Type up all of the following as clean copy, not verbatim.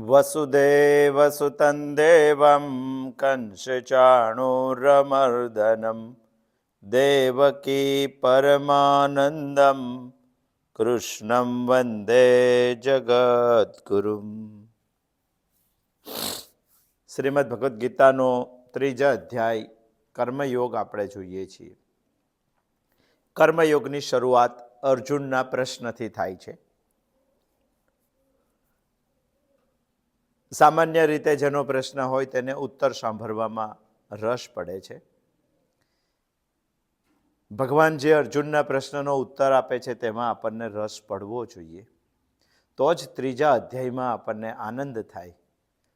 વસુદેવસુતં દેવં કંસચાણૂરમર્દનમ દેવકી પરમાનંદમ કૃષ્ણં વંદે જગદ્ગુરુમ. શ્રીમદ ભગવદ્ ગીતાનો 3જા અધ્યાય કર્મયોગ આપણે જોઈએ છીએ. કર્મયોગની શરૂઆત અર્જુનના પ્રશ્નથી થાય છે. સામાન્ય રીતે જેનો પ્રશ્ન હોય તેને ઉત્તર સાંભળવામાં રસ પડે છે. ભગવાન જે અર્જુનના પ્રશ્નનો ઉત્તર આપે છે તેમાં આપણને રસ પડવો જોઈએ. તો જ 3જા અધ્યાયમાં આપણને આનંદ થાય,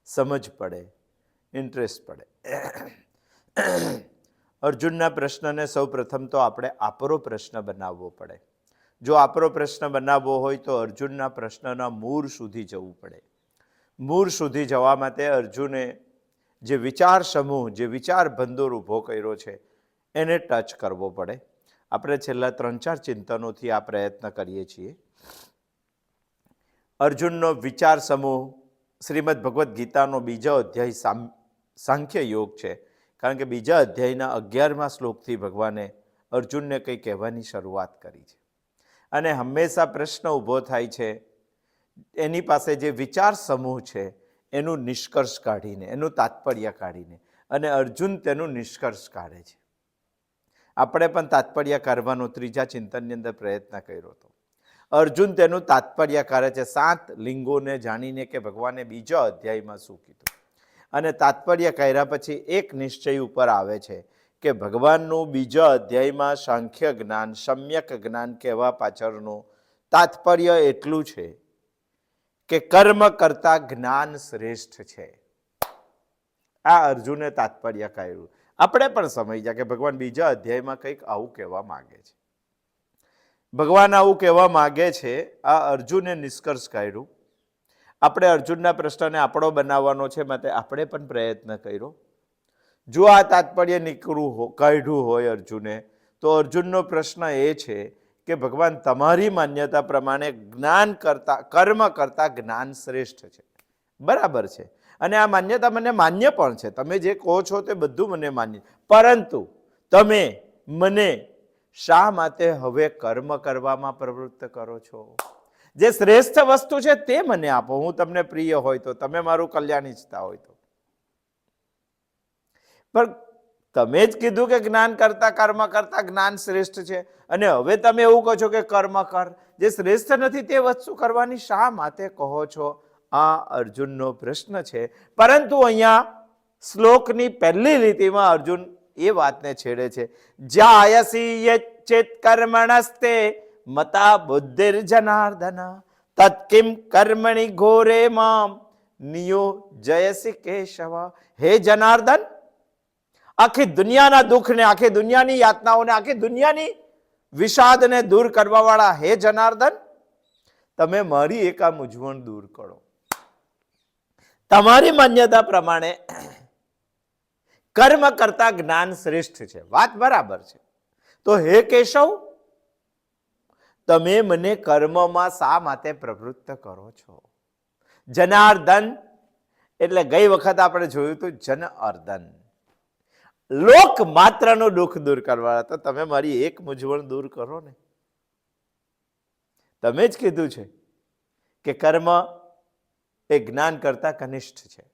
સમજ પડે, ઇન્ટરેસ્ટ પડે. અર્જુનના પ્રશ્નને સૌ પ્રથમ તો આપણે આપણો પ્રશ્ન બનાવવો પડે. જો આપણો પ્રશ્ન બનાવવો હોય તો અર્જુનના પ્રશ્નના મૂળ સુધી જવું પડે. મૂળ સુધી જવા માટે અર્જુને જે વિચાર સમૂહ, જે વિચાર ભંડોળ ઊભો કર્યો છે એને ટચ કરવો પડે. આપણે છેલ્લા 3-4 ચિંતનોથી આ પ્રયત્ન કરીએ છીએ. અર્જુનનો વિચાર સમૂહ શ્રીમદ ભગવદ્ ગીતાનો 2જો અધ્યાય સાંખ્ય યોગ છે. કારણ કે 2જા અધ્યાયના 11મા શ્લોકથી ભગવાને અર્જુનને કંઈ કહેવાની શરૂઆત કરી છે. અને હંમેશા પ્રશ્ન ઊભો થાય છે એની પાસે જે વિચાર સમૂહ છે એનું નિષ્કર્ષ કાઢીને, એનું તાત્પર્ય કાઢીને, અને અર્જુન તેનું નિષ્કર્ષ કાઢે છે. આપણે પણ તાત્પર્ય કાઢવાનો 3જા ચિંતનની અંદર પ્રયત્ન કર્યો હતો. અર્જુન તેનું તાત્પર્ય કાઢે છે 7 લિંગોને જાણીને કે ભગવાને 2જા અધ્યાયમાં શું કીધું. અને તાત્પર્ય કાઢ્યા પછી એક નિશ્ચય ઉપર આવે છે કે ભગવાનનું 2જા અધ્યાયમાં સાંખ્ય જ્ઞાન, સમ્યક જ્ઞાન કહેવા પાછળનું તાત્પર્ય એટલું છે કે કર્મ કરતા જ્ઞાન શ્રેષ્ઠ છે. આ અર્જુને તાત્પર્ય કાઢ્યું. આપણે પણ સમજ્યા કે ભગવાન 2જા અધ્યાયમાં કંઈક આવું કહેવા માંગે છે. ભગવાન આવું કહેવા માંગે છે, આ અર્જુને નિષ્કર્ષ કાઢ્યું. આપણે અર્જુનના પ્રશ્નને આપણો બનાવવાનો છે, માટે આપણે પણ પ્રયત્ન કર્યો. જો આ તાત્પર્ય કાઢ્યું હોય અર્જુને, તો અર્જુનનો પ્રશ્ન એ છે કે ભગવાન તમારી માન્યતા પ્રમાણે જ્ઞાન કરતા, કર્મ કરતા જ્ઞાન શ્રેષ્ઠ છે. બરાબર છે. અને આ માન્યતા મને માન્ય પણ છે. તમે જે કહો છો તે બધું મને માન્ય, પરંતુ તમે મને શા માટે હવે કર્મ કરવામાં પ્રવૃત્ત કરો છો? જે શ્રેષ્ઠ વસ્તુ છે તે મને આપો. હું તમને પ્રિય હોય તો, તમે મારું કલ્યાણ ઈચ્છતા હોય તો. પણ તમે જ કીધું કે જ્ઞાન કરતા કર્મ કરતા જ્ઞાન શ્રેષ્ઠ છે, અને હવે તમે એવું કહો છો કે કર્મ કર. જે શ્રેષ્ઠ નથી તે વસ્તુ કરવાની શા માટે કહો છો? આ અર્જુનનો પ્રશ્ન છે. પરંતુ અહીંયા શ્લોકની પહેલી લીટીમાં અર્જુન એ વાતને છેડે છે, જાયસી યચેત કર્મણસ્તે મતા બુદ્ધિર જનાર્દન તત્કિમ કર્મણિ ઘોરે મામ નિયોજયસી કેશવ. હે જનાર્દન, આખી દુનિયાના દુઃખને, આખી દુનિયાની યાતનાઓને, આખી દુનિયાની વિષાદને દૂર કરવા વાળા હે જનાર્દન, તમે મારી એક આ મૂંઝવણ દૂર કરો. તમારી માન્યતા પ્રમાણે કર્મ કરતા જ્ઞાન શ્રેષ્ઠ છે, વાત બરાબર છે. તો હે કેશવ, તમે મને કર્મમાં શા માટે પ્રવૃત્ત કરો છો? જનાર્દન એટલે ગઈ વખત આપણે જોયું હતું જન-અર્દન, લોક માત્રનું દુઃખ દૂર કરવા. તો તમે મારી એક મૂંઝવણ દૂર કરો ને. તમે જ કીધું છે કે કર્મ એ જ્ઞાન કરતા કનિષ્ઠ છે.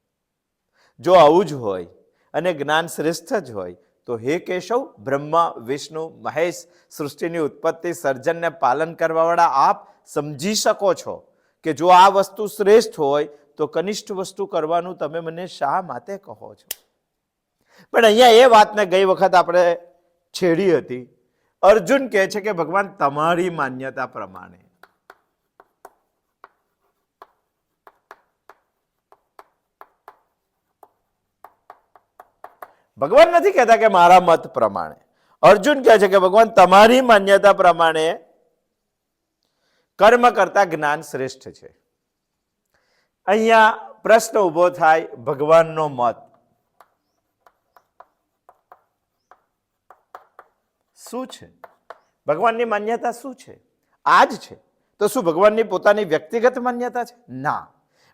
જો આવું જ હોય અને જ્ઞાન શ્રેષ્ઠ જ હોય તો હે કેશવ, બ્રહ્મા, વિષ્ણુ, મહેશ, સૃષ્ટિની ઉત્પત્તિ, સર્જનને પાલન કરવાવાળા આપ સમજી શકો છો કે જો આ વસ્તુ શ્રેષ્ઠ હોય તો કનિષ્ઠ વસ્તુ કરવાનું તમે મને શા માટે કહો છો? પણ અહીંયા એ વાતને ગઈ વખત આપણે છેડી હતી. અર્જુન કહે છે કે ભગવાન તમારી માન્યતા પ્રમાણે. ભગવાન નથી કહેતા કે મારા મત પ્રમાણે. અર્જુન કહે છે કે ભગવાન તમારી માન્યતા પ્રમાણે કર્મ કરતા જ્ઞાન શ્રેષ્ઠ છે. અહીંયા પ્રશ્ન ઉભો થાય, ભગવાનનો મત શું છે? ભગવાનની માન્યતા શું છે? આ જ છે. તો શું ભગવાનની પોતાની વ્યક્તિગત માન્યતા છે? ના.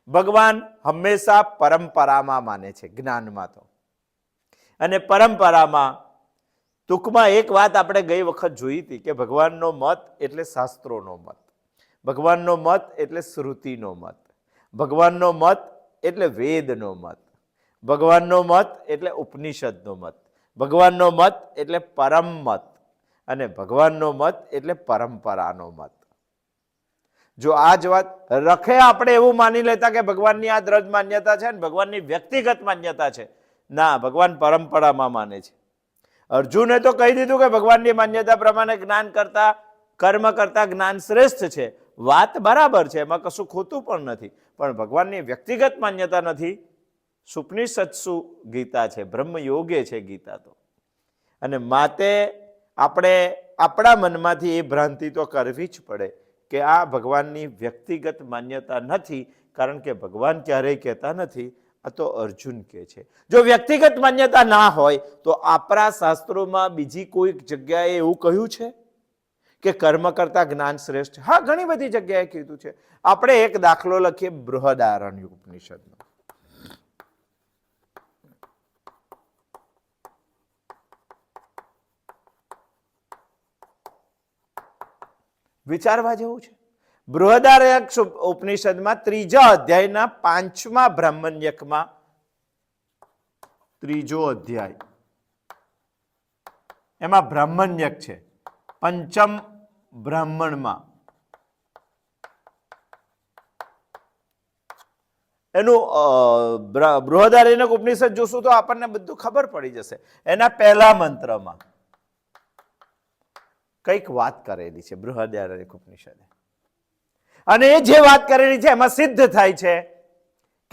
ભગવાન હંમેશા પરંપરામાં માને છે, જ્ઞાનમાં તો. અને પરંપરામાં ટૂંકમાં એક વાત આપણે ગઈ વખત જોઈ હતી કે ભગવાનનો મત એટલે શાસ્ત્રોનો મત, ભગવાનનો મત એટલે શ્રુતિનો મત, ભગવાનનો મત એટલે વેદનો મત, ભગવાનનો મત એટલે ઉપનિષદનો મત, ભગવાનનો મત એટલે પરમ મત, અને ભગવાનનો મત એટલે પરંપરાનો મત. જો આ જ વાત રખે આપણે એવું માની લેતા કે ભગવાનની આ દ્રઢ માન્યતા છે ને ભગવાનની વ્યક્તિગત માન્યતા છે, ના, ભગવાન પરંપરામાં માને છે. અર્જુને તો કહી દીધું કે ભગવાનની માન્યતા પ્રમાણે જ્ઞાન કરતા કર્મ કરતા જ્ઞાન શ્રેષ્ઠ છે. વાત બરાબર છે, એમાં કશું ખોટું પણ નથી, પણ ભગવાનની વ્યક્તિગત માન્યતા નથી. સુપનિષત્સુ ગીતા છે, બ્રહ્મયોગે છે ગીતા તો. અને માટે આપણે આપણા મનમાંથી એ ભ્રાંતિ તો કરવી જ પડે કે આ ભગવાનની વ્યક્તિગત માન્યતા નથી, કારણ કે ભગવાન ક્યારેય કહેતા નથી, આ તો અર્જુન કહે છે. જો વ્યક્તિગત માન્યતા ના હોય તો આપણા શાસ્ત્રોમાં બીજી કોઈક જગ્યાએ એવું કહ્યું છે કે કર્મ કરતા જ્ઞાન શ્રેષ્ઠ? હા, ઘણી બધી જગ્યાએ કીધું છે. આપણે એક દાખલો લખીએ બૃહદારણ્યક ઉપનિષદનો. વિચારવા જેવું છે. બૃહદારણ્યક ઉપનિષદમાં 3જા અધ્યાયના 5મા બ્રાહ્મણ્યકમાં, 3જો અધ્યાય એમાં બ્રાહ્મણ્યક છે, પંચમ બ્રાહ્મણમાં એનું બૃહદારણ્યક ઉપનિષદ જોશું તો આપણને બધું ખબર પડી જશે. એના પહેલા મંત્રમાં કંઈક વાત કરેલી છે બૃહદારણ્યક ઉપનિષદે, અને એ જે વાત કરેલી છે એમાં સિદ્ધ થાય છે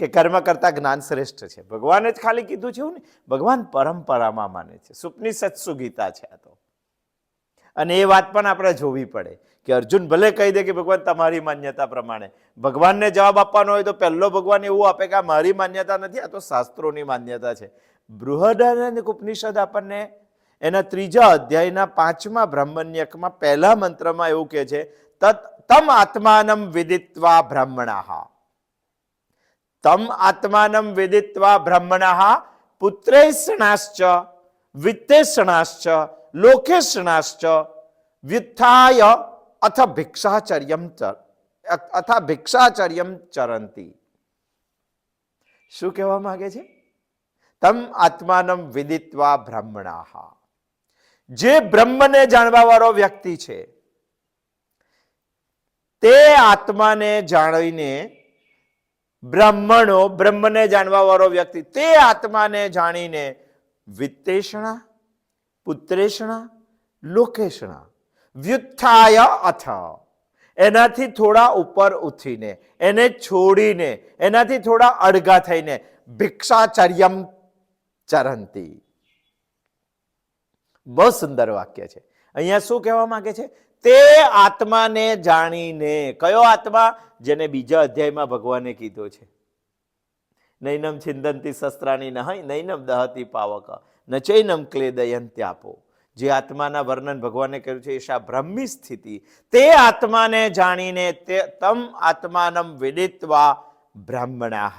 કે કર્મ કરતા જ્ઞાન શ્રેષ્ઠ છે. ભગવાને જ ખાલી કીધું છે એવું ને, ભગવાન પરંપરામાં માને છે. સુપનિષત્સુ ગીતા છે આ તો. અને એ વાત પણ આપણે જોવી પડે કે અર્જુન ભલે કહી દે કે ભગવાન તમારી માન્યતા પ્રમાણે, ભગવાનને જવાબ આપવાનો હોય તો પહેલો ભગવાન એવું આપે કે આ મારી માન્યતા નથી, આ તો શાસ્ત્રોની માન્યતા છે. બૃહદારણ્યક ઉપનિષદ આપણને એના 3જા અધ્યાયના 5મા બ્રાહ્મણ્યકમાં પહેલા મંત્રમાં એવું કહે છે, તમ આત્માનમ વિદિત્વા બ્રાહ્મણાઃ, તમ આત્માનમ વિદિત્વા બ્રાહ્મણાઃ પુત્રેષણાશ્ચ વિત્તેષણાશ્ચ લોકેષણાશ્ચ વ્યુત્થાય અથ ભિક્ષાચર્યમ ચરંતી. શું કહેવા માંગે છે? તમ આત્માનમ વિદિત્વા બ્રાહ્મણાઃ, જે બ્રહ્મને જાણવા વાળો વ્યક્તિ છે તે આત્માને જાણીને, બ્રાહ્મણો બ્રહ્મને જાણવા વાળો વ્યક્તિ તે આત્માને જાણીને વિત્તેષણા, પુત્રેષણા, લોકેષણા, વ્યુત્થાય અથ, એનાથી થોડા ઉપર ઉઠીને, એને છોડીને, એનાથી થોડા અડગા થઈને ભિક્ષાચર્યમ ચરંતી. બહુ સુંદર વાક્ય છે. અહીંયા શું કહેવા માંગે છે? તે આત્માને જાણીને. કયો આત્મા? જેને બીજા અધ્યાયમાં ભગવાને કીધો છે, નૈનમ છિંદંતી શસ્ત્રાણી નૈનમ દહતી પાવક ન ચૈનમ ક્લેદયંત્યાપો. જે આત્માના વર્ણન ભગવાને કર્યું છે એશા બ્રહ્મી સ્થિતિ. તે આત્માને જાણીને, તમ આત્માનમ વિદિત્વા બ્રાહ્મણાઃ,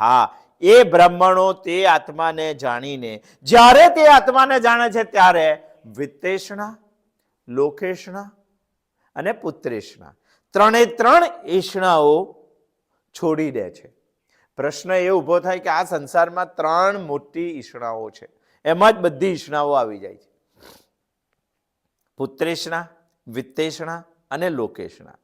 એ બ્રાહ્મણો તે આત્માને જાણીને, જ્યારે તે આત્માને જાણે છે ત્યારે વિત્તેષણા, લોકેષણા અને પુત્રેષણા, 3 એષણાઓ છોડી દે છે. પ્રશ્ન એ ઉભો થાય કે આ સંસારમાં 3 મોટી ઈષ્ણાઓ છે, એમાં જ બધી ઈષ્ણાઓ આવી જાય છે, પુત્રેષણા, વિત્તેષણા અને લોકેષણા.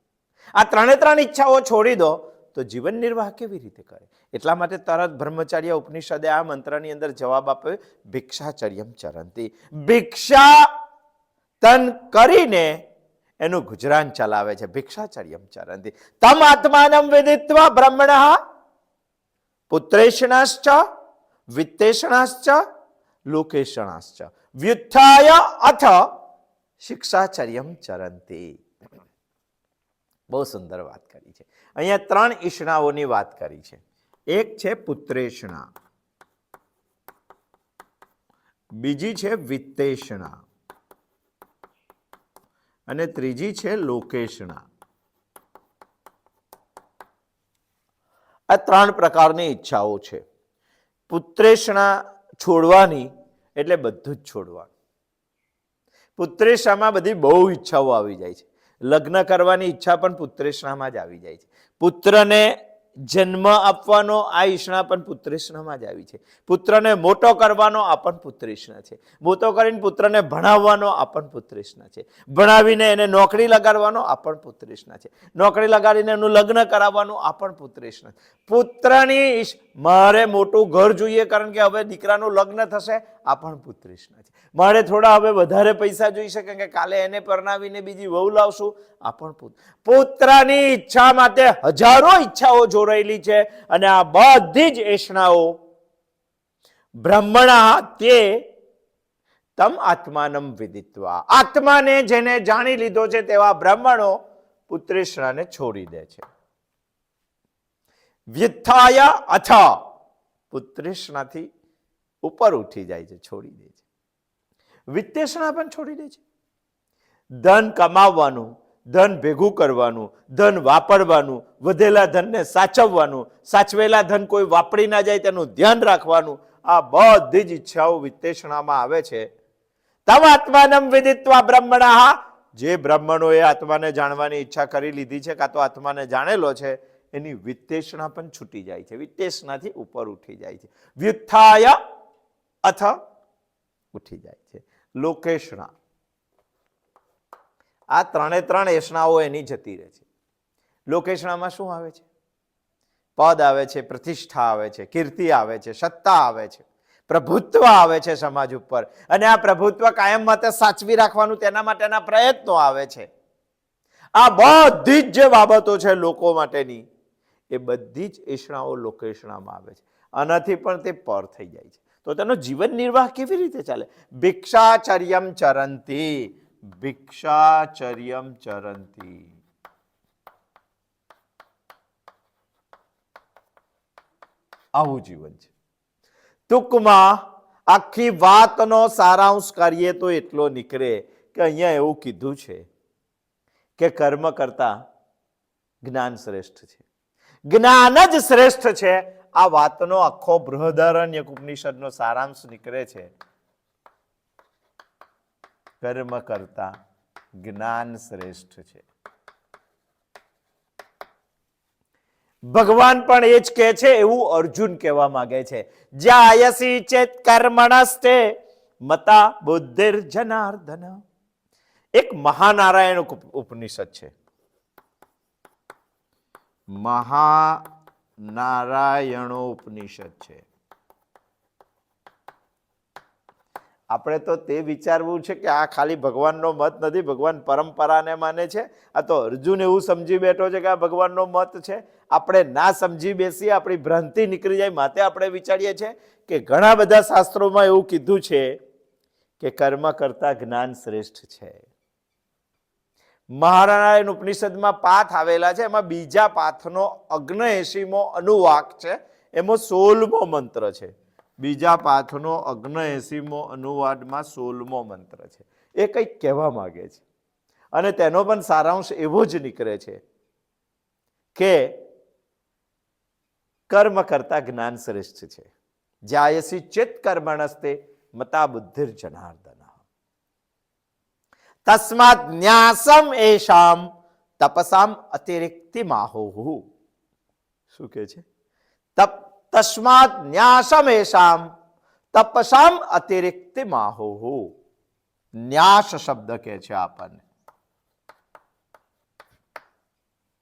આ 3 ઈચ્છાઓ છોડી દો તો જીવન નિર્વાહ કેવી રીતે કરે? એટલા માટે તરત બ્રહ્મચાર્ય ઉપનિષદે આ મંત્રની અંદર જવાબ આપ્યો, ભિક્ષાચર્યમ ચરંતી. ભિક્ષા તન કરીને એનું ગુજરાન ચલાવે છે. ભિક્ષાચર્યમ ચરંતી. તમ આત્માનમ વિદિત્વા બ્રહ્મણઃ પુત્રેષણાશ્ચ વિત્તેષણાશ્ચ લોકેષણાશ્ચ વ્યુત્થાય અથ શિક્ષાચર્યમ ચરંતી. બહુ સુંદર વાત કરી છે. અહીંયા 3 ઈષ્ણાઓની વાત કરી છે. એક છે પુત્રેષણા, બીજી છે વિત્તેષણા અને ત્રીજી છે લોકેષણા. આ 3 પ્રકારની ઈચ્છાઓ છે. પુત્રેષણા છોડવાની એટલે બધું જ છોડવાનું. પુત્રેષણામાં બધી બહુ ઈચ્છાઓ આવી જાય છે. લગ્ન કરવાની ઈચ્છા પણ પુત્રેષણામાં જ આવી જાય છે. પુત્રને જન્મ આપવાનો આ ઈચ્છા પણ પુત્રેષણામાં જ આવી છે. પુત્રને મોટો કરવાનો આ પણ પુત્રેષણા છે. મોટો કરીને પુત્રને ભણાવવાનો આ પણ પુત્રેષણા છે. ભણાવીને એને નોકરી લગાડવાનો આ પણ પુત્રેષણા છે. નોકરી લગાડીને એનું લગ્ન કરાવવાનું આ પણ પુત્રેષણા. પુત્રની મારે મોટું ઘર જોઈએ કારણ કે હવે દીકરાનું લગ્ન થશે આ પણ પુત્રેષણા છે. મારે થોડા હવે વધારે પૈસા જોઈશે કારણ કે કાલે એને પરણાવીને બીજી વહુ લાવશું આ પણ પુત્રની ઈચ્છા માટે હજારો ઈચ્છાઓ જોડાયેલી છે. અને આ બધી જ એષણાઓ બ્રહ્મણા તે તમ આત્માનમ વિદિત્વા, આત્માને જેને જાણી લીધો છે તેવા બ્રાહ્મણો પુત્રેષણાને છોડી દે છે. વ્યુત્થાય અથ, પુત્રેષણાથી ઉપર ઉઠી જાય છે, છોડી દે છે. વિત્તેષણા પણ છોડી દે છે. ધન કમાવવાનું, ધન ભેગું કરવાનું, ધન વાપરવાનું, વધેલા ધનને સાચવવાનું, સાચવેલા ધન કોઈ વાપરી ના જાય તેનું ધ્યાન રાખવાનું, આ બધી જ ઈચ્છાઓ વિત્તેષણામાં આવે છે. તમ આત્માનમ વિદિત્વા બ્રહ્મણા, જે બ્રાહ્મણોએ આત્માને જાણવાની ઈચ્છા કરી લીધી છે કાં તો આત્માને જાણેલો છે એની વિત્તેષણા પણ છૂટી જાય છે. વિત્તેષણાથી ઉપર ઉઠી જાય છે. વ્યુત્થાય અથ ઉઠી જાય છે. લોકેષણા, આ 3 એષણાઓ એની જતી રહે છે. લોકેષણામાં શું આવે છે? પદ આવે છે, પ્રતિષ્ઠા આવે છે, કીર્તિ આવે છે, સત્તા આવે છે, પ્રભુત્વ આવે છે સમાજ ઉપર. અને આ પ્રભુત્વ કાયમ માટે સાચવી રાખવાનું તેના માટેના પ્રયત્નો આવે છે. આ બધી જ જે બાબતો છે લોકો માટેની એ બધી જ એષણાઓ લોકેષણામાં આવે છે. આનાથી પણ તે પર થઈ જાય છે. તો તેનો જીવન નિર્વાહ કેવી રીતે ચાલે? ભિક્ષાચર્યમ ચરંતી, ભિક્ષાચર્યમ ચરંતી. આવું જીવન છે. ટૂંકમાં આખી વાતનો સારાંશ કરીએ તો એટલો નીકળે કે અહીંયા એવું કીધું છે કે કર્મ કરતા જ્ઞાન શ્રેષ્ઠ છે. જ્ઞાન જ શ્રેષ્ઠ છે. આ વાતનો આખો બૃહદારણ્યક ઉપનિષદનો સારાંશ નીકળે છે. કર્મ કરતા જ્ઞાન શ્રેષ્ઠ છે. ભગવાન પણ એ જ કહે છે એવું અર્જુન કહેવા માંગે છે. જાયસી ચેત કર્મણસ્તે મતા બુદ્ધિર જનાર્દન. એક મહાનારાયણ ઉપનિષદ છે. મહાનારાયણો ઉપનિષદ છે. આપણે તો તે વિચારવું છે કે આ ખાલી ભગવાનનો મત નથી, ભગવાન પરંપરાને માને છે. આ તો અર્જુન એવું સમજી બેઠો છે કે આ ભગવાનનો મત છે. આપણે ના સમજી બેસીએ, આપણી ભ્રાંતિ નીકળી જાય. માટે આપણે વિચારીએ છીએ કે ઘણા બધા શાસ્ત્રોમાં એવું કીધું છે કે કર્મ કરતા જ્ઞાન શ્રેષ્ઠ છે. મહાનારાયણ ઉપનિષદમાં પાઠ આવેલા છે. એમાં બીજા પાઠનો 79મો અનુવાક છે. એમાં 16મો મંત્ર છે. બીજા પાઠનો 79મો અનુવાદમાં 16મો મંત્ર છે. એ કંઈક કહેવા માંગે છે. અને તેનો પણ સારાંશ એવો જ નીકળે છે કે કર્મ કરતા જ્ઞાન શ્રેષ્ઠ છે. જાયસી ચેત કર્મણસ્તે મતા બુદ્ધિર જનાર્દન. તસ્માત ન્યાસમ એષામ તપસામ અતિરિક્તિ માહોહુ. શું કહે છે? તસ્માત ન્યાસમ એષામ તપસામ અતિરિક્તિ માહોહુ. ન્યાસ શબ્દ કહે છે આપણને.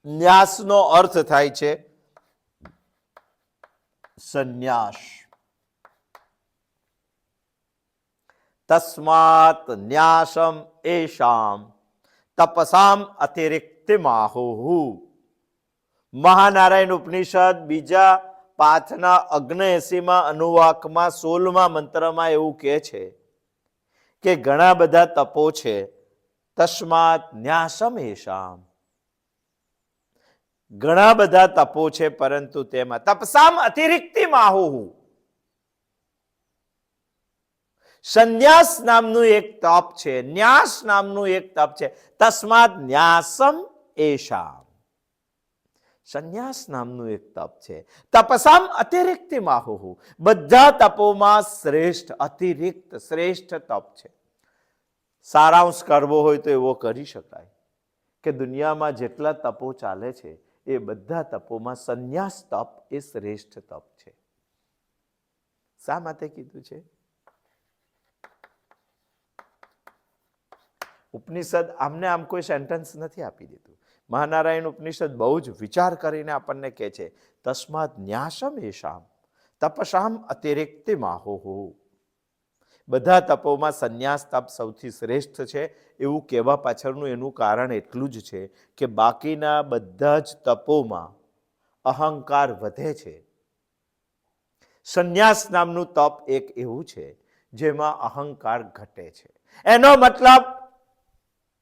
ન્યાસનો અર્થ થાય છે સંન્યાસ. તસ્માત ન્યાસમ એષામ તપસામ અતિરિક્તિ માહોહુ. મહાનારાયણ ઉપનિષદ બીજા પાઠના 79મા અનુવાકમાં 16મા મંત્રમાં એવું કહે છે કે ઘણા બધા તપો છે. તસ્માત ન્યાસમ એષામ, ઘણા બધા તપો છે, પરંતુ તેમાં તપસામ અતિરિક્તિ માહોહુ. સંન્યાસ નામનું એક તપ છે, ન્યાસ નામનું એક તપ છે. તસ્માત ન્યાસમ એષામ. સંન્યાસ નામનું એક તપ છે. તપસામ અતિરિક્ત માહુહુ, બધા તપોમાં શ્રેષ્ઠ, અતિરિક્ત શ્રેષ્ઠ તપ છે. સારાંશ કરવો હોય તો એવો કરી શકાય કે દુનિયામાં જેટલા તપો ચાલે છે એ બધા તપોમાં સંન્યાસ તપ એ શ્રેષ્ઠ તપ છે. શા માટે કીધું છે? ઉપનિષદ આમને આમ કોઈ સેન્ટેન્સ નથી આપી દીધું. મહાનારાયણ ઉપનિષદ બહુ જ વિચાર કરીને આપણને કહે છે, તસ્માદ ન્યાસમ એશામ તપસામ અતિરિક્ત માહોહો. બધા તપોમાં સંન્યાસ તપ સૌથી શ્રેષ્ઠ છે. એવું કહેવા પાછળનું એનું કારણ એટલું જ છે કે બાકીના બધા જ તપોમાં અહંકાર વધે છે. સંન્યાસ નામનું તપ એક એવું છે જેમાં અહંકાર ઘટે છે. એનો મતલબ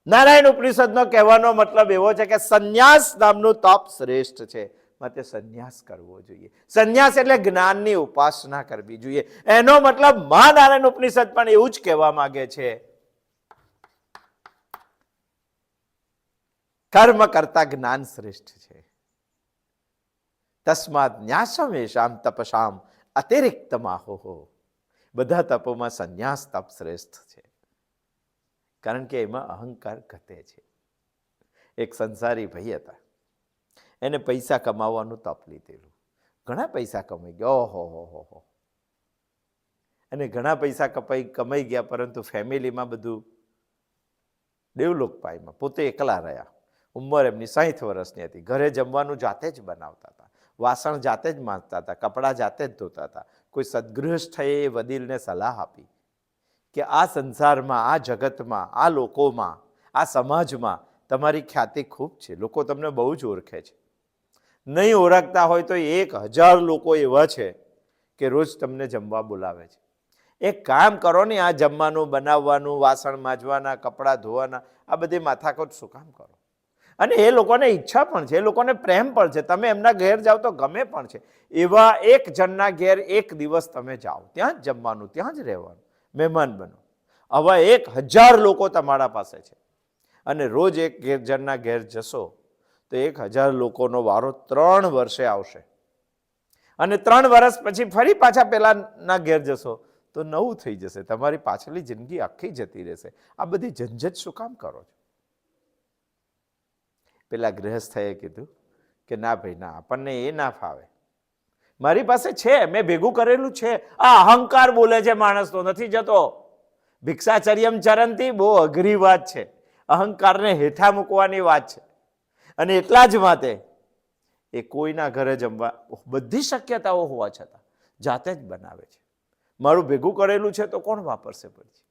નારાયણ ઉપનિષદનો કહેવાનો મતલબ એવો છે કે સંન્યાસ નામનું તપ શ્રેષ્ઠ છે, માટે સંન્યાસ કરવો જોઈએ. સંન્યાસ એટલે જ્ઞાનની ઉપાસના કરવી જોઈએ. એનો મતલબ મહાનારાયણ ઉપનિષદ પણ એવું જ કહેવા માંગે છે, કર્મ કરતા જ્ઞાન શ્રેષ્ઠ છે. તસ્માદ ન્યાસમ એશામ તપસામ અતિરિક્ત માહોહો. બધા તપોમાં સંન્યાસ તપ શ્રેષ્ઠ છે, કારણ કે એમાં અહંકાર ઘટે છે. એક સંસારી ભાઈ હતા, એને પૈસા કમાવાનું તપ લીધેલું. ઘણા પૈસા કમાઈ ગયા, ઓહો. અને ઘણા પૈસા કમાઈ ગયા, પરંતુ ફેમિલીમાં બધું ડેવલોપ પાયમાં, પોતે એકલા રહ્યા. ઉંમર એમની 60 વર્ષની હતી. ઘરે જમવાનું જાતે જ બનાવતા હતા, વાસણ જાતે જ માંજતા હતા, કપડાં જાતે જ ધોતા હતા. કોઈ સદગૃહસ્થએ વડીલને સલાહ આપી કે આ સંસારમાં, આ જગતમાં, આ લોકોમાં, આ સમાજમાં તમારી ખ્યાતિ ખૂબ છે, લોકો તમને બહુ જ ઓળખે છે. નહીં ઓળખતા હોય તો 1000 લોકો એવા છે કે રોજ તમને જમવા બોલાવે છે. એક કામ કરો ને, આ જમવાનું બનાવવાનું, વાસણ માંજવાના, કપડાં ધોવાના, આ બધી માથાકૂટ શું કામ કરો? અને એ લોકોને ઈચ્છા પણ છે, એ લોકોને પ્રેમ પણ છે, તમે એમના ઘેર જાઓ તો ગમે પણ છે. એવા એક જણના ઘેર એક દિવસ તમે જાઓ, ત્યાં જ જમવાનું, ત્યાં જ રહેવાનું, મહેમાન બનો. આવા 1000 લોકો તમારા પાસે છે અને રોજ એક જણના ઘેર જશો તો 1000 લોકોનો વારો 3 વર્ષે આવશે. અને 3 વર્ષ પછી ફરી પાછા પેલાના ઘેર જશો તો 9 થઈ જશે. તમારી પાછળની જિંદગી આખી જતી રહેશે. આ બધી ઝંઝટ શું કામ કરો છો? પેલા ગૃહસ્થએ કીધું કે ના ભાઈ ના, આપણને એ ના ફાવે. મારી પાસે છે, મેં ભેગું કરેલું છે. આ અહંકાર બોલે છે માણસ તો નથી જતો. ભિક્ષાચર્યમ ચરંતી બહુ અઘરી વાત છે, અહંકારને હેઠા મૂકવાની વાત છે. અને એટલા જ માટે એ કોઈના ઘરે જમવા, બધી શક્યતાઓ હોવા છતાં જાતે જ બનાવે છે. મારું ભેગું કરેલું છે તો કોણ વાપરશે પછી?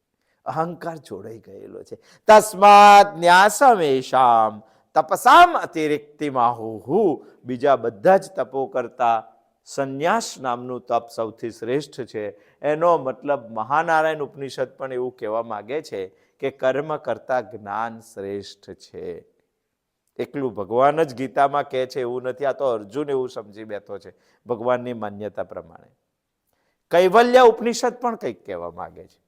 અહંકાર જોડાઈ ગયેલો છે. તસ્માત ન્યાસમેશામ તપસામ અતિરિક્તિ માહુહુ. બીજા બધા જ તપો કરતા સંન્યાસ નામનું તપ સૌથી શ્રેષ્ઠ છે. એનો મતલબ મહાનારાયણ ઉપનિષદ પણ એવું કહેવા માંગે છે કે કર્મ કરતા જ્ઞાન શ્રેષ્ઠ છે. એકલું ભગવાન જ ગીતામાં કહે છે એવું નથી, આ તો અર્જુન એવું સમજી બેઠો છે ભગવાનની માન્યતા પ્રમાણે. કૈવલ્ય ઉપનિષદ પણ કંઈક કહેવા માંગે છે.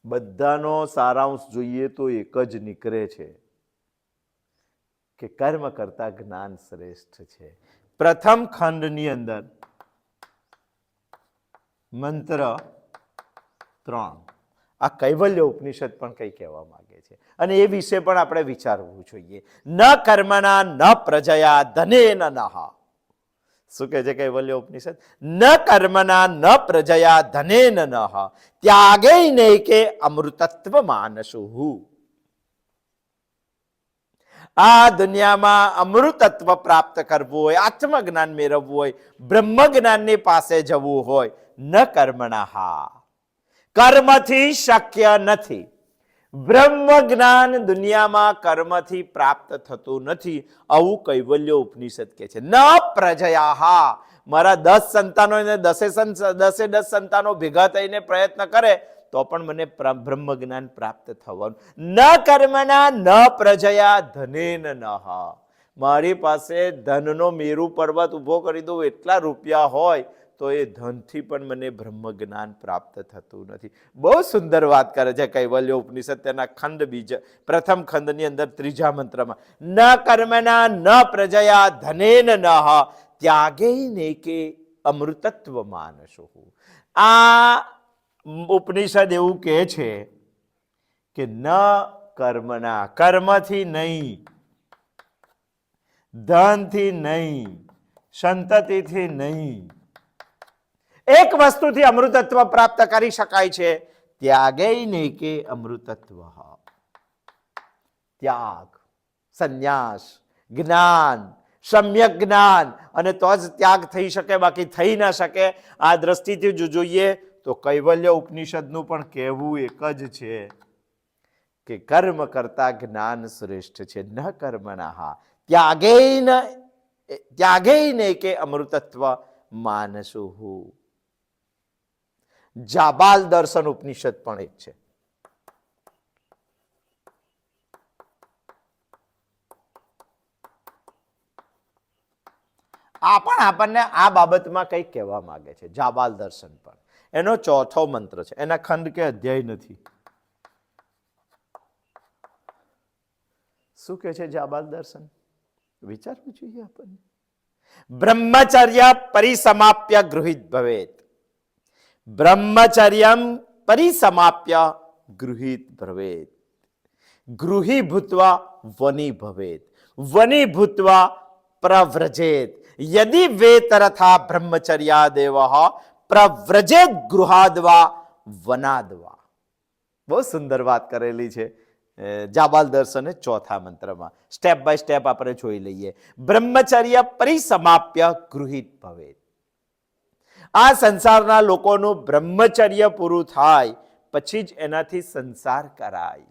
બધાનો સારાંશ જોઈએ તો એક જ નીકળે છે કે કર્મ કરતા જ્ઞાન શ્રેષ્ઠ છે. પ્રથમ ખંડની અંદર મંત્ર 3 આ કૈવલ્ય ઉપનિષદ પણ કંઈ કહેવા માંગે છે અને એ વિશે પણ આપણે વિચારવું જોઈએ. ન કર્મણા ન પ્રજયા ધનેન નઃ. શું કહે છે કૈવલ્ય ઉપનિષદ? ન કર્મના ન પ્રજયા ધનેન નઃ ત્યાગે નૈકે અમૃતત્વ માનસુહુ. આ દુનિયામાં અમૃતત્વ પ્રાપ્ત કરવું હોય, આત્મજ્ઞાન મેળવવું હોય, બ્રહ્મ જ્ઞાનની પાસે જવું હોય, ન કર્મણા, કર્મથી શક્ય નથી. બ્રહ્મ જ્ઞાન દુનિયામાં કર્મથી પ્રાપ્ત થતું નથી, આવું કૈવલ્ય ઉપનિષદ કહે છે. ન પ્રજયા, મારા 10 સંતાનો એને 10 સંતાનો ભેગા થઈને પ્રયત્ન કરે તો પણ મને બ્રહ્મ જ્ઞાન પ્રાપ્ત થવાનું. ન કર્મના ન પ્રજયા ધનેન નઃ. મારી પાસે ધનનો મેરુ પર્વત ઉભો કરી દઉં, એટલા રૂપિયા હોય તો એ ધનથી પણ મને બ્રહ્મ જ્ઞાન પ્રાપ્ત થતું નથી. બહુ સુંદર વાત કરે છે કૈવલ્ય ઉપનિષદ તેના ખંડ પ્રથમ ખંડની અંદર ત્રીજા મંત્રમાં, ન કર્મના ન પ્રજયા ધનેન ન ત્યાગે નેકે અમૃતત્વ માનસો. આ ઉપનિષદ એવું કહે છે કે ન કર્મના, કર્મથી નહીં, ધનથી નહીં, સંતતિથી નહીં, એક વસ્તુથી અમૃતત્વ પ્રાપ્ત કરી શકાય છે, ત્યાગે નેકે અમૃતત્વ. ત્યાગ, સંન્યાસ, જ્ઞાન, સમ્યક જ્ઞાન, અને તો જ ત્યાગ થઈ શકે, બાકી થઈ ના શકે. આ દ્રષ્ટિથી જો જોઈએ તો કૈવલ્ય ઉપનિષદનું પણ કહેવું એક જ છે કે કર્મ કરતા જ્ઞાન શ્રેષ્ઠ છે. ન કર્મણા ત્યાગેને કે અમૃતત્વ માનસુ. જાબાલ દર્શન ઉપનિષદ પણ એક છે. આ પણ આપણને આ બાબતમાં કંઈક કહેવા માંગે છે. જાબાલ દર્શન પણ એનો ચોથો મંત્ર છે, એના ખંડ કે અધ્યાય નથી. શું કે છે જાબાલ દર્શન? વિચારવું જોઈએ આપણને. બ્રહ્મચર્ય પરિસમાપ્ય ગૃહિત ભવેત. બ્રહ્મચર્યમ પરિસમાપ્ય ગૃહિત ભવેત. ગૃહી ભૂત્વા વની ભવેત. વની ભૂત્વા પ્રવ્રજેત. યદિ વેતરથા બ્રહ્મચર્યાદેવ પ્રવ્રજેત ગૃહાદવા વનાદવા. બહુ સુંદર વાત કરેલી છે જાબાલ દર્શન ચોથા મંત્રમાં. સ્ટેપ બાય સ્ટેપ આપણે જોઈ લઈએ. બ્રહ્મચર્ય પરિસમાપ્ય ગૃહિત ભવેત. આ સંસારના લોકોનું બ્રહ્મચર્ય પૂરું થાય પછી જ એનાથી સંસાર કરાય.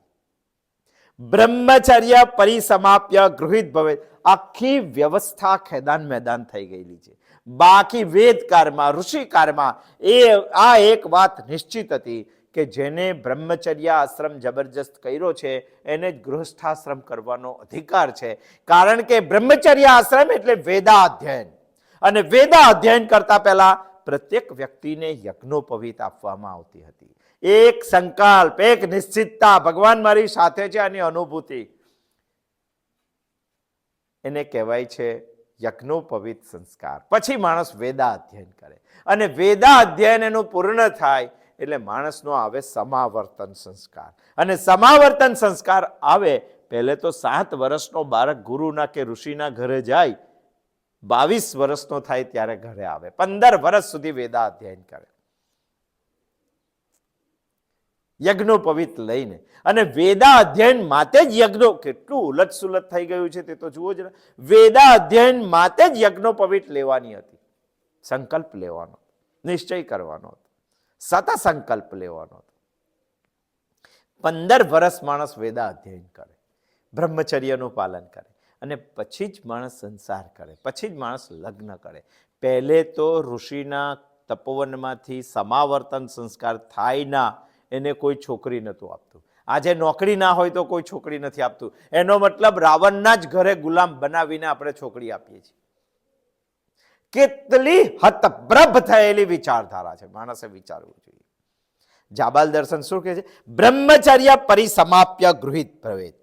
બ્રહ્મચર્ય પરિસમાપ્ય ગૃહિત ભવેત. આખી વ્યવસ્થા ખેદાન મેદાન થઈ ગયેલી છે. બાકી વેદકાળમાં, ઋષિકાળમાં આ એક વાત નિશ્ચિત હતી કે જેને બ્રહ્મચર્ય આશ્રમ જબરજસ્ત કર્યો છે એને જ ગૃહસ્થાશ્રમ કરવાનો અધિકાર છે. કારણ કે બ્રહ્મચર્ય આશ્રમ એટલે વેદાધ્યયન, અને વેદાધ્યયન કરતા પહેલા પ્રત્યેક વ્યક્તિને યજ્ઞોપવીત આપવામાં આવતી હતી. એક સંકલ્પ, એક નિશ્ચિતતા, ભગવાન મારી સાથે છે આની અનુભૂતિ, એને કહેવાય છે યજ્ઞોપવીત સંસ્કાર. પછી માણસ વેદાધ્યયન કરે, અને વેદાધ્યયન એનું પૂર્ણ થાય એટલે માણસનો આવે સમાવર્તન સંસ્કાર. અને સમાવર્તન સંસ્કાર આવે પહેલે તો 7 વર્ષનો બાળક ગુરુના કે ઋષિના ઘરે જાય, 22 વર્ષનો થાય ત્યારે ઘરે આવે, 15 વર્ષ સુધી વેદાધ્યયન કરે યજ્ઞોપવીત લઈને. અને વેદાધ્યયન માટે જ યજ્ઞો, કેટલું ઉલટ સુલટ થઈ ગયું છે તે તો જુઓ જ. વેદાધ્યયન માટે જ યજ્ઞોપવીત લેવાની હતી. સંકલ્પ લેવાનો, નિશ્ચય કરવાનો હતો, સત સંકલ્પ લેવાનો હતો. 15 વર્ષ માણસ વેદાધ્યયન કરે, બ્રહ્મચર્યનું પાલન કરે, અને પછી જ માણસ સંસાર કરે, પછી જ માણસ લગ્ન કરે. પહેલે તો ઋષિના તપોવનમાંથી સમાવર્તન સંસ્કાર થાય ના, એને કોઈ છોકરી નહોતું આપતું. આજે નોકરી ના હોય તો કોઈ છોકરી નથી આપતું. એનો મતલબ રાવણના જ ઘરે ગુલામ બનાવીને આપણે છોકરી આપીએ છીએ. કેટલી હતપ્રભ થયેલી વિચારધારા છે, માણસે વિચારવું જોઈએ. જાબાલ દર્શન શું કહે છે? બ્રહ્મચર્ય પરિસમાપ્ય ગૃહિત ભવેત.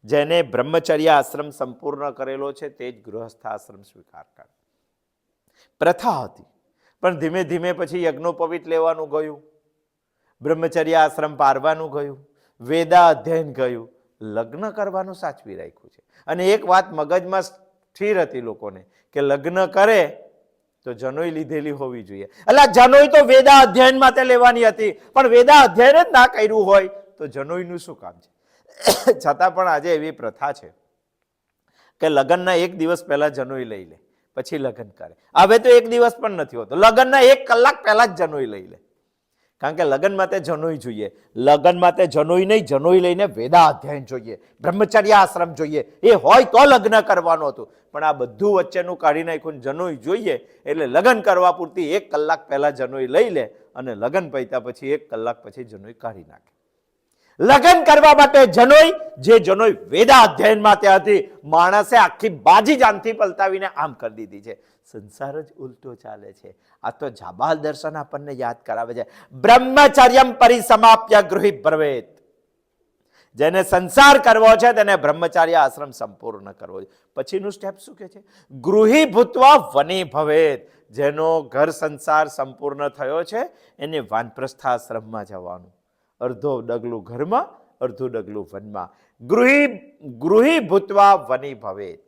જેને બ્રહ્મચર્ય આશ્રમ સંપૂર્ણ કરેલો છે તે જ ગૃહસ્થાશ્રમ સ્વીકાર કરે. પ્રથા હતી, પણ ધીમે ધીમે પછી યજ્ઞોપવીત લેવાનું ગયું, બ્રહ્મચર્ય આશ્રમ પારવાનું ગયું, વેદા અધ્યયન ગયું, લગ્ન કરવાનું સાચવી રાખ્યું છે. અને એક વાત મગજમાં સ્થિર હતી લોકોને કે લગ્ન કરે તો જનોઈ લીધેલી હોવી જોઈએ. એટલે જનોઈ તો વેદા અધ્યયન માટે લેવાની હતી, પણ વેદા અધ્યયન જ ના કર્યું હોય તો જનોઈનું શું કામ છે? છતાં પણ આજે એવી પ્રથા છે કે લગ્નના 1 દિવસ પહેલા જનોઈ લઈ લે, પછી લગ્ન કરે. હવે તો 1 દિવસ પણ નથી હોતો, લગ્નના 1 કલાક પહેલા જ જનોઈ લઈ લે. કારણ કે લગ્ન માટે જનોઈ જોઈએ. લગ્ન માટે જનોઈ નહીં, જનોઈ લઈને વેદા અધ્યયન જોઈએ, બ્રહ્મચર્ય આશ્રમ જોઈએ. એ હોય તો લગ્ન કરવાનું હતું, પણ આ બધું વચ્ચેનું કાઢી નાખ્યું. જનોઈ જોઈએ એટલે લગ્ન કરવા પૂરતી 1 કલાક પહેલા જનોઈ લઈ લે, અને લગ્ન પત્યા પછી 1 કલાક પછી જનોઈ કાઢી નાખે. લગ્ન કરવા માટે જનોઈ, જે જનોઈ વેદા અધ્યયનમાં ત્યાં હતી, માણસે આખી બાજી જાનથી પલટાવીને આમ કરી દીધી છે. સંસાર જ ઉલટો ચાલે છે. આ તો જાબાલ દર્શન આપણને યાદ કરાવે છે. બ્રહ્મચર્યમ પરિસમાપ્ય ગૃહી બ્રવેત. જેને સંસાર કરવો છે તેને બ્રહ્મચાર્ય આશ્રમ સંપૂર્ણ કરવો છે. પછીનું સ્ટેપ શું કે છે? ગૃહી ભૂત્વા વની ભવેત. જેનો ઘર સંસાર સંપૂર્ણ થયો છે એને વાનપ્રસ્થાશ્રમમાં જવાનું. અડધો ડગલું ઘરમાં, અડધું ડગલું વનમાં. ગૃહી ભૂત્વા વની ભવેત.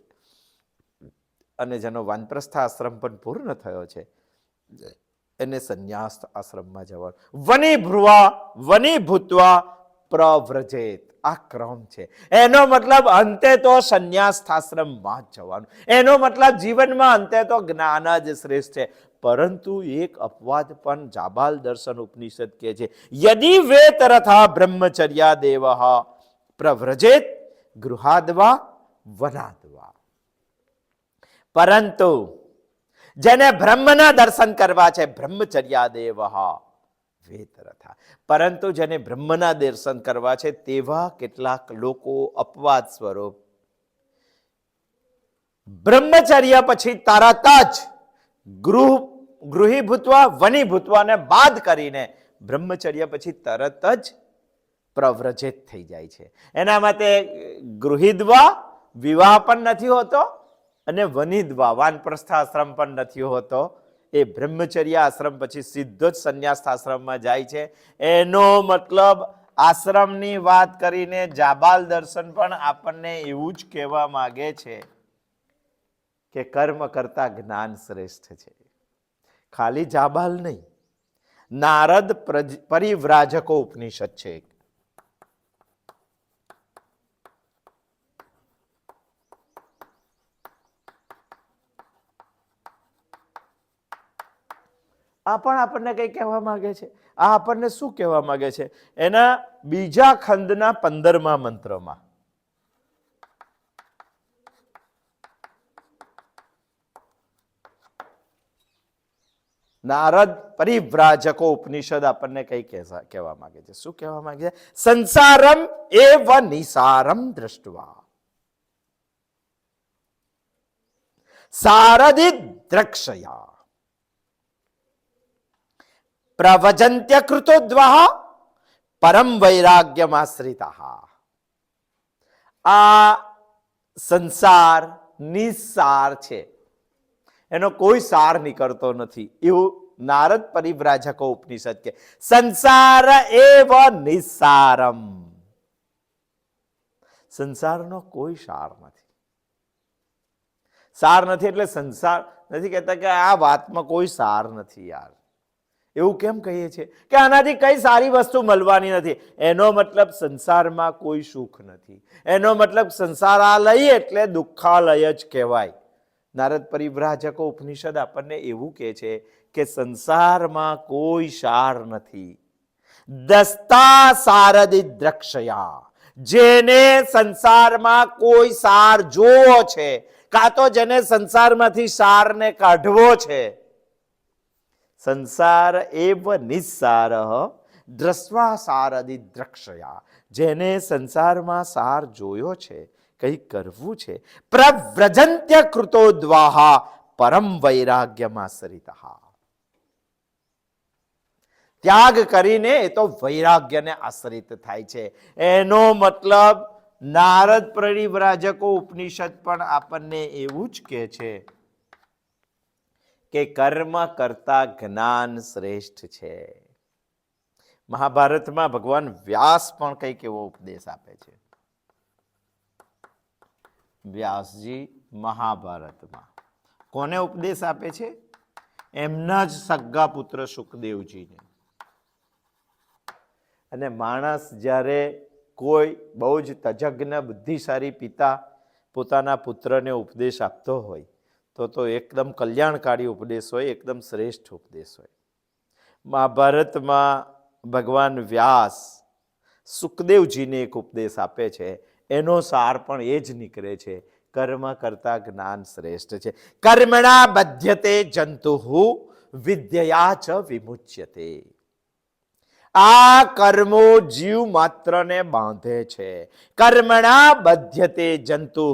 અને જેનો વાનપ્રસ્થાશ્રમ પણ પૂર્ણ થયો છે એને સંન્યાસ આશ્રમમાં જવાનું. વની ભૂત્વા પ્રવ્રજેત. આ ક્રમ છે. એનો મતલબ અંતે તો સંન્યાસાશ્રમમાં જ જવાનું. એનો મતલબ જીવનમાં અંતે તો જ્ઞાન જ શ્રેષ્ઠ છે. પરંતુ એક અપવાદ પણ જાબાલ દર્શન ઉપનિષદ કહે છે. યદિ વેતરથા બ્રહ્મચર્યા દેવ પ્રવ્રજેત ગૃહાદવા વનાદવા. પરંતુ જેને બ્રહ્મના દર્શન કરવા છે, બ્રહ્મચર્યા દેવ વેતરથા, પરંતુ જેને બ્રહ્મના દર્શન કરવા છે તેવા કેટલાક લોકો અપવાદ સ્વરૂપ બ્રહ્મચર્ય પછી તરત જ ગૃહી ભૂતવા વની ભૂતવાને બાદ કરીને બ્રહ્મચર્ય પછી તરત જ પ્રવ્રજિત થઈ જાય છે. એના માટે ગૃહિદ્વા વિવાહ પણ નથી હોતો અને વનિદ્વા વાનપ્રસ્થાશ્રમ પણ નથી હોતો. એ બ્રહ્મચર્ય આશ્રમ પછી સીધો જ સંન્યાસ આશ્રમમાં જાય છે. એનો મતલબ આશ્રમની વાત કરીને જાબાલ દર્શન પણ આપણને એવું જ કહેવા માંગે છે કે કર્મ કરતા જ્ઞાન શ્રેષ્ઠ છે. ખાલી જાબાલ નહીં, નારદ પરિવ્રાજકો ઉપનિષદ છે. આ પણ આપણને કઈ કહેવા માંગે છે. આ આપણને શું કહેવા માંગે છે? એના બીજા ખંડના 15મા મંત્રમાં નારદ પરિવ્રાજકો ઉપનિષદ આપણને કઈ કહેવા માંગે છે? શું કહેવા માંગે છે? સંસારમ એવ નિસારમ દ્રષ્ટવા સારદિ દ્રક્ષયા પ્રવજંત્ય કૃતોદ્વાહ પરમ વૈરાગ્યમાશ્રિતા. આ સંસાર નિસાર છે, એનો કોઈ સાર નીકળતો નથી એવું નારદ પરિવ્રાજકો ઉપનિષદ કે સંસાર એવ નિસારમ. સંસારનો કોઈ સાર નથી. સાર નથી એટલે સંસાર નથી કહેતા કે આ વાતમાં કોઈ સાર નથી. યાર એવું કેમ કહીએ છીએ કે આનાથી કઈ સારી વસ્તુ મળવાની નથી? એનો મતલબ સંસારમાં કોઈ સુખ નથી. એનો મતલબ સંસારાલય એટલે દુઃખાલય જ કહેવાય. નારદ પરિવ્રાજકો ઉપનિષદ આપણને એવું કહે છે કે સંસારમાં કોઈ સાર નથી. દસ્તા સારદિ દ્રક્ષયા. જેને સંસારમાં કોઈ સાર જોવો છે, કાં તો જેને સંસારમાંથી સારને કાઢવો છે, સંસાર એવ નિસ્સાર દ્રષ્વા સારદિ દ્રક્ષયા. જેને સંસારમાં સાર જોયો છે, કંઈ કરવું છે, પ્રવ્રજંત્ય કૃતોદ્વાહ પરમ વૈરાગ્યમાશ્રિતા. ત્યાગ કરીને એ તો વૈરાગ્યને આશ્રિત થાય છે. એનો મતલબ નારદ પરિવ્રાજકો ઉપનિષદ પણ આપણને એવું જ કહે છે કે કર્મ કરતા જ્ઞાન શ્રેષ્ઠ છે. મહાભારતમાં ભગવાન વ્યાસ પણ કંઈક એવો ઉપદેશ આપે છે. વ્યાસજી મહાભારતમાં કોને ઉપદેશ આપે છે? એમના જ સગા પુત્ર સુખદેવજીને. અને માણસ જ્યારે કોઈ બહુ જ તજજ્ઞ બુદ્ધિશાળી પિતા પોતાના પુત્રને ઉપદેશ આપતો હોય તો એકદમ કલ્યાણકારી ઉપદેશ હોય, એકદમ શ્રેષ્ઠ ઉપદેશ હોય. મહાભારતમાં ભગવાન વ્યાસ સુખદેવજીને એક ઉપદેશ આપે છે. એનો સાર પણ એ જ નીકળે છે, કર્મ કરતા જ્ઞાન શ્રેષ્ઠ છે. કર્મણા બધ્યતે જંતુ વિદ્યયા ચ વિમુચ્યતે. આ કર્મો જીવ માત્રને બાંધે છે. કર્મણા બધ્યતે જંતુ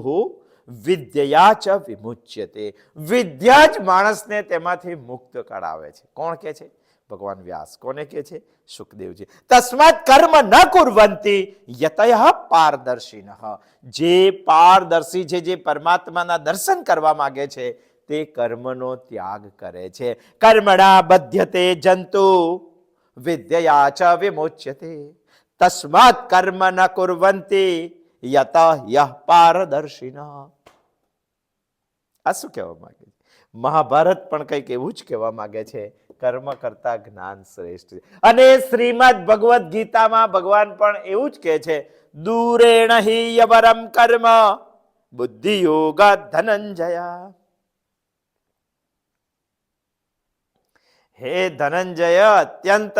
વિદ્યા ચ વિમુચ્યતે. વિદ્યા જ માણસને તેમાંથી મુક્ત કરાવે છે. કોણ કે છે? ભગવાન વ્યાસ. કોને કે છે? સુખદેવજી. તસ્માત કર્મ ન કુર્વંતી યતયઃ પારદર્શિનઃ. જે પારદર્શી છે, જે પરમાત્માના દર્શન કરવા માંગે છે, તે કર્મનો ત્યાગ કરે છે. કર્મણા બધ્યતે જંતુ વિદ્યા ચ વિમુચ્યતે. તસ્માત કર્મ ન કુર્વંતી યતયઃ પારદર્શિનઃ. આ શું કહેવા માંગે છે? મહાભારત પણ કંઈક એવું જ કહેવા માંગે છે. કર્મ કરતા જ્ઞાન શ્રેષ્ઠ છે. અને શ્રીમદ ભગવદ્ ગીતામાં ભગવાન પણ એવું જ કહે છે, દૂરેણ હિ યવરમ કર્મ બુદ્ધિ યોગ ધનંજય. હે ધનંજય, અત્યંત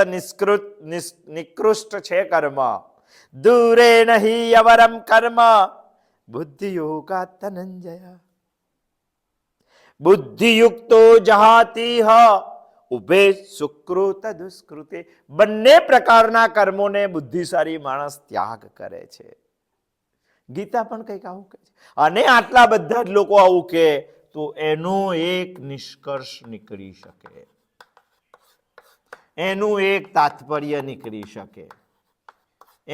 નિકૃષ્ટ છે કર્મ. દૂરેણ હિ યવરમ કર્મ બુદ્ધિ યોગ ધનંજય. બુદ્ધિયુક્તો જહાતિહ ઉભે સુકૃત દુષ્કૃતે. બંને પ્રકારના કર્મોને બુદ્ધિશાળી માણસ ત્યાગ કરે છે. ગીતા પણ કંઈક આવું કહે છે. અને આટલા બધા જ લોકો આવું કહે તો એનો એક નિષ્કર્ષ નીકળી શકે, એનું એક તાત્પર્ય નીકળી શકે,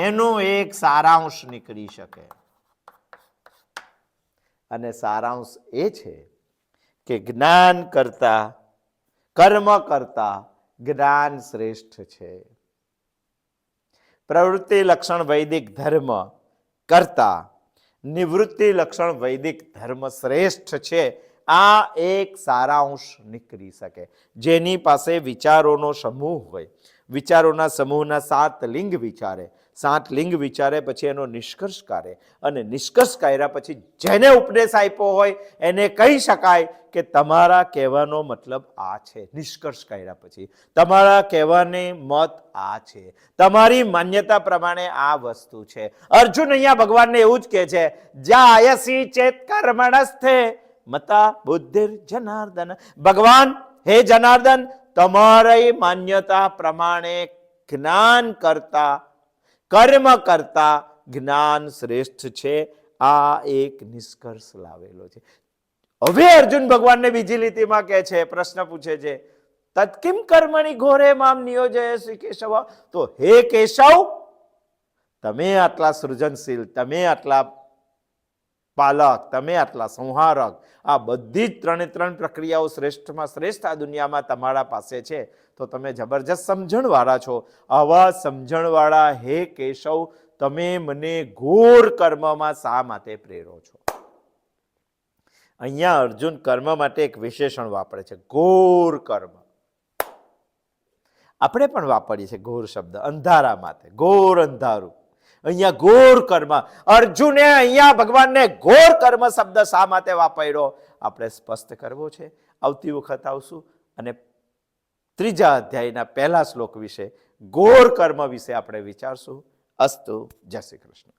એનો એક સારાંશ નીકળી શકે. અને સારાંશ એ છે કે જ્ઞાન કરતા, કર્મ કરતા જ્ઞાન શ્રેષ્ઠ છે. પ્રવૃત્તિ લક્ષણ વૈદિક ધર્મ કરતા નિવૃત્તિ લક્ષણ વૈદિક ધર્મ શ્રેષ્ઠ છે. આ એક સારાંશ નીકળી શકે. જેની પાસે વિચારોનો સમૂહ હોય, વિચારોના સમૂહના 7 લિંગ વિચારે, 7 લિંગ વિચારે પછી એનો નિષ્કર્ષ કાઢે, અને નિષ્કર્ષ કાઢ્યા પછી જેને ઉપદેશ આપ્યો હોય એને કહી શકાય કે તમારા કહેવાનો મતલબ આ છે. નિષ્કર્ષ કાઢ્યા પછી તમારા કહેવાની મત આ છે, તમારી માન્યતા પ્રમાણે આ વસ્તુ છે. અર્જુન અહીંયા ભગવાનને એવું જ કહે છે, જાયસી ચેત કર્મણસ્થે મતા બુદ્ધિર જનાર્દન. ભગવાન, હે જનાર્દન, તમારી માન્યતા પ્રમાણે જ્ઞાન કરતા, કર્મ કરતા જ્ઞાન શ્રેષ્ઠ છે. આ એક નિષ્કર્ષ લાવેલો છે. હવે અર્જુન ભગવાનને બીજી લીટીમાં કહે છે, પ્રશ્ન પૂછે છે, તત્કિમ કર્મણી ઘોરે મામ નિયોજય શ્રી કેશવ. તો હે કેશવ, તમે આટલા સૃજનશીલ, તમે આટલા પાલક, તમે આટલા સંહારક, આ બધી જ 3 પ્રક્રિયાઓ શ્રેષ્ઠમાં શ્રેષ્ઠ આ દુનિયામાં તમારા પાસે છે, તો તમે જબરજસ્ત સમજણવાળા છો. આવા સમજણવાળા હે કેશવ, તમે મને ઘોર કર્મમાં શા માટે પ્રેરો છો? અહીંયા અર્જુન કર્મ માટે એક વિશેષણ વાપરે છે, ઘોર કર્મ. આપણે પણ વાપરીએ છીએ ઘોર શબ્દ અંધારા માટે, ઘોર અંધારું. અહીંયા ઘોર કર્મ. અર્જુને અહીંયા ભગવાનને ઘોર કર્મ શબ્દ શા માટે વાપર્યો આપણે સ્પષ્ટ કરવો છે. આવતી વખત આવશું અને 3જા અધ્યાયના 1લા શ્લોક વિશે, ઘોર કર્મ વિશે આપણે વિચારશું. અસ્તુ. જય શ્રી કૃષ્ણ.